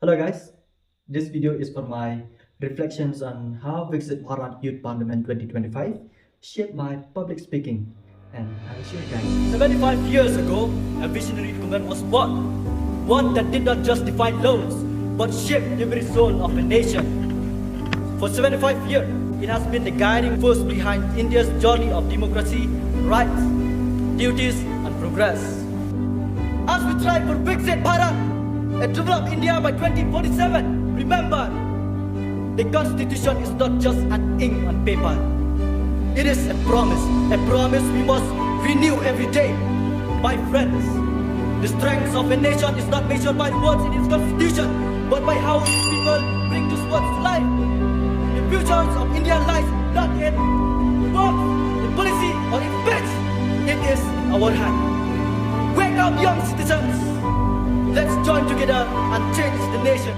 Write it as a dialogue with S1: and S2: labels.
S1: Hello guys, this video is for my reflections on how Viksit Bharat Youth Parliament 2025 shaped my public speaking, and I will share guys.
S2: 75 years ago, a visionary document was born, one that did not just define laws, but shaped every soul of a nation. For 75 years, it has been the guiding force behind India's journey of democracy, rights, duties, and progress. As we strive for Viksit Bharat, a developed India by 2047, remember, the Constitution is not just an ink on paper. It is a promise we must renew every day. My friends, the strength of a nation is not measured by the words in its constitution, but by how its people bring these words to life. The future of India lies not in books, in policy, or in speech. It is in our hand. Wake up, young citizens! Let's join together and change the nation.